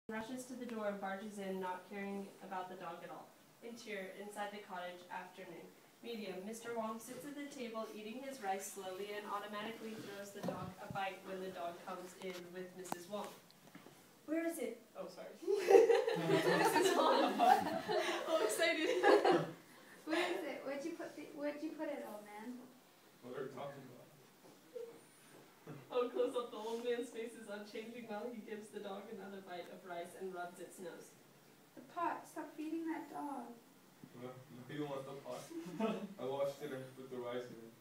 Rushes to the door and barges in, not caring about the dog at all. Interior, inside the cottage, afternoon. Medium, Mr. Wong sits at the table eating his rice slowly and automatically throws the dog a bite when the dog comes in with Mrs. Wong. Where is it? Oh, sorry. Mrs. Wong. Oh, excited. Where is it? Where'd you put it, old man? What are you talking about? Oh, close up, the old man's face is unchanging while he gives the dog another bite of rice and rubs its nose. The pot. Stop feeding that dog. Well, you don't want the pot. I washed it and put the rice in it.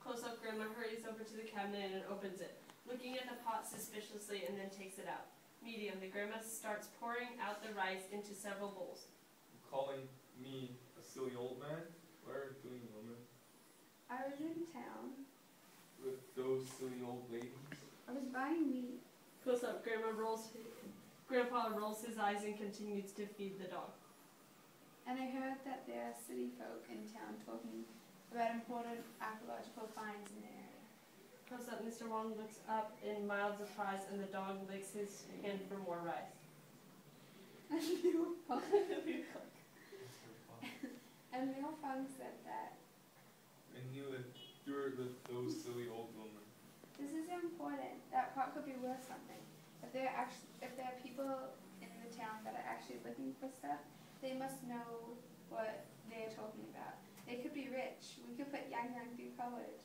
Close up, Grandma hurries over to the cabinet and opens it, looking at the pot suspiciously and then takes it out. Medium, the grandma starts pouring out the rice into several bowls. You're calling me a silly old man? What are you doing, woman? I was in town. With those silly old ladies? I was buying meat. Close up, Grandpa rolls his eyes and continues to feed the dog. And I heard that there are city folk in town talking about important archaeological finds in the area. Close up, Mr. Wong looks up in mild surprise and the dog licks his hand for more rice. And Leo Fung said that. I knew that you were with those silly old women. This is important. That pot could be worth something. If there are people in the town that are actually looking for stuff, they must know what they're talking about. They could be rich. We could put Yang Yang through college.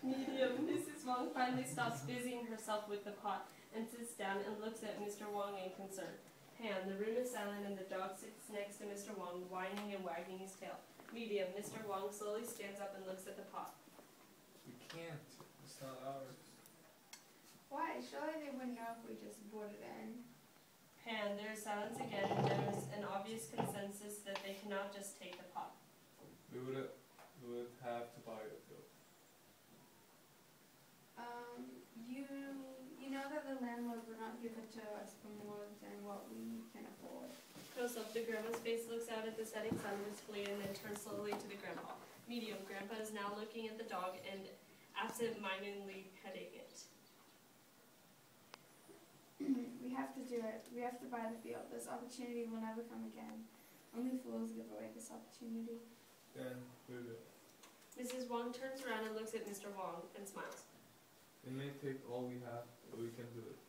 Medium, Mrs. Wong finally stops busying herself with the pot and sits down and looks at Mr. Wong in concern. Pan, the room is silent and the dog sits next to Mr. Wong, whining and wagging his tail. Medium, Mr. Wong slowly stands up and looks at the pot. We can't. It's not ours. Why? Surely they wouldn't know if we just brought it in. Pan, there is silence again and there is an obvious consensus that they cannot just take the pot. We would have to buy it though. You know that the landlord would not give it to us for more than what we can afford. Close up, the grandma's face looks out at the setting sun wistfully and then turns slowly to the grandpa. Medium, grandpa is now looking at the dog and absent-mindedly petting it. We have to do it. We have to buy the field. This opportunity will never come again. Only fools give away this opportunity. Then we will. Mrs. Wong turns around and looks at Mr. Wong and smiles. It may take all we have, but we can do it.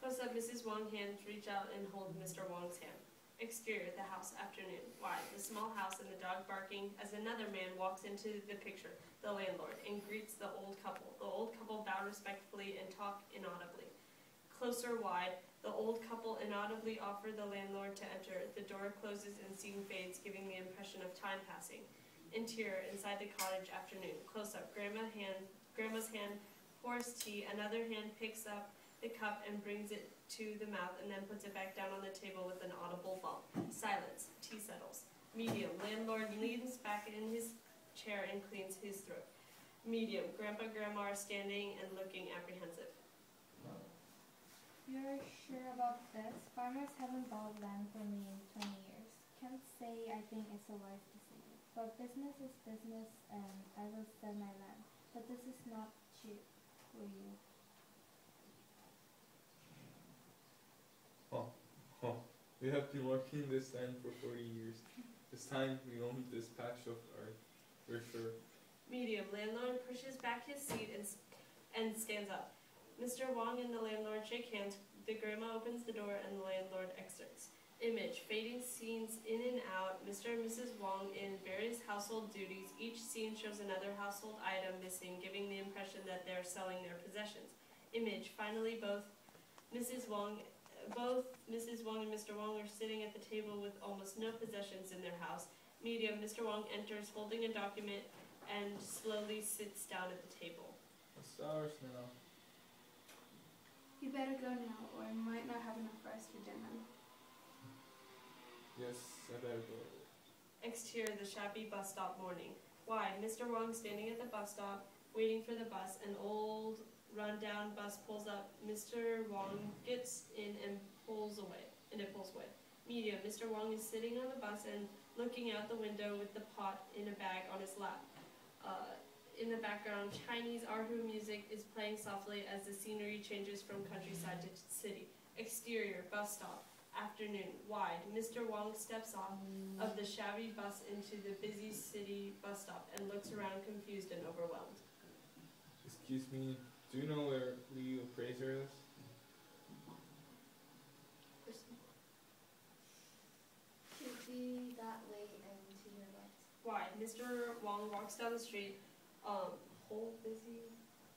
Close up, Mrs. Wong's hands reach out and hold Mr. Wong's hand. Exterior, the house, afternoon. Wide, the small house and the dog barking as another man walks into the picture, the landlord, and greets the old couple. The old couple bow respectfully and talk inaudibly. Closer, wide, the old couple inaudibly offer the landlord to enter. The door closes and scene fades, giving the impression of time passing. Interior, inside the cottage, afternoon. Close up, grandma's hand pours tea, another hand picks up the cup and brings it to the mouth and then puts it back down on the table with an audible bump. Silence. Tea settles. Medium. Landlord leans back in his chair and cleans his throat. Medium. Grandpa, grandma are standing and looking apprehensive. You're sure about this? Farmers haven't bought land for me in 20 years. Can't say I think it's a wise decision. But business is business and I will sell my land. But this is not cheap for you. We have been working this land for 40 years. It's time we own this patch of earth, for sure. Medium. Landlord pushes back his seat and stands up. Mr. Wong and the landlord shake hands. The grandma opens the door and the landlord exits. Image. Fading scenes in and out. Mr. and Mrs. Wong in various household duties. Each scene shows another household item missing, giving the impression that they're selling their possessions. Image. Finally, both Mrs. Wong and Mr. Wong are sitting at the table with almost no possessions in their house. Medium. Mr. Wong enters holding a document and slowly sits down at the table. It's ours now. You better go now, or I might not have enough rice for dinner. Yes, I better go. Exterior, the shabby bus stop morning. Wide. Mr. Wong standing at the bus stop, waiting for the bus. An old, run-down bus pulls up. Mr. Wong gets in and pulls away. Medium. Mr. Wong is sitting on the bus and looking out the window with the pot in a bag on his lap. In the background, Chinese erhu music is playing softly as the scenery changes from countryside to city. Exterior, bus stop. Afternoon, wide. Mr. Wong steps off of the shabby bus into the busy city bus stop and looks around confused and overwhelmed. Excuse me, do you know where Lee Appraiser is? Should be that way and to your left. Wide. Mr. Wong walks down the street.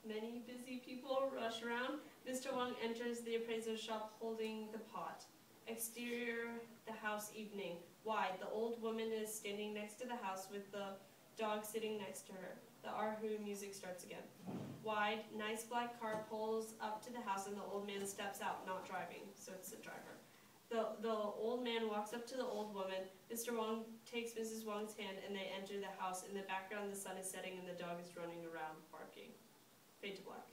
Many busy people rush around. Mr. Wong enters the appraiser's shop holding the pot. Exterior, the house evening. Wide. The old woman is standing next to the house with the dog sitting next to her. The Erhu music starts again. Wide. Nice black car pulls up to the house and the old man steps out, not driving, so it's the driver. The old man walks up to the old woman. Mr. Wong takes Mrs. Wong's hand and they enter the house. In the background, the sun is setting and the dog is running around barking. Fade to black.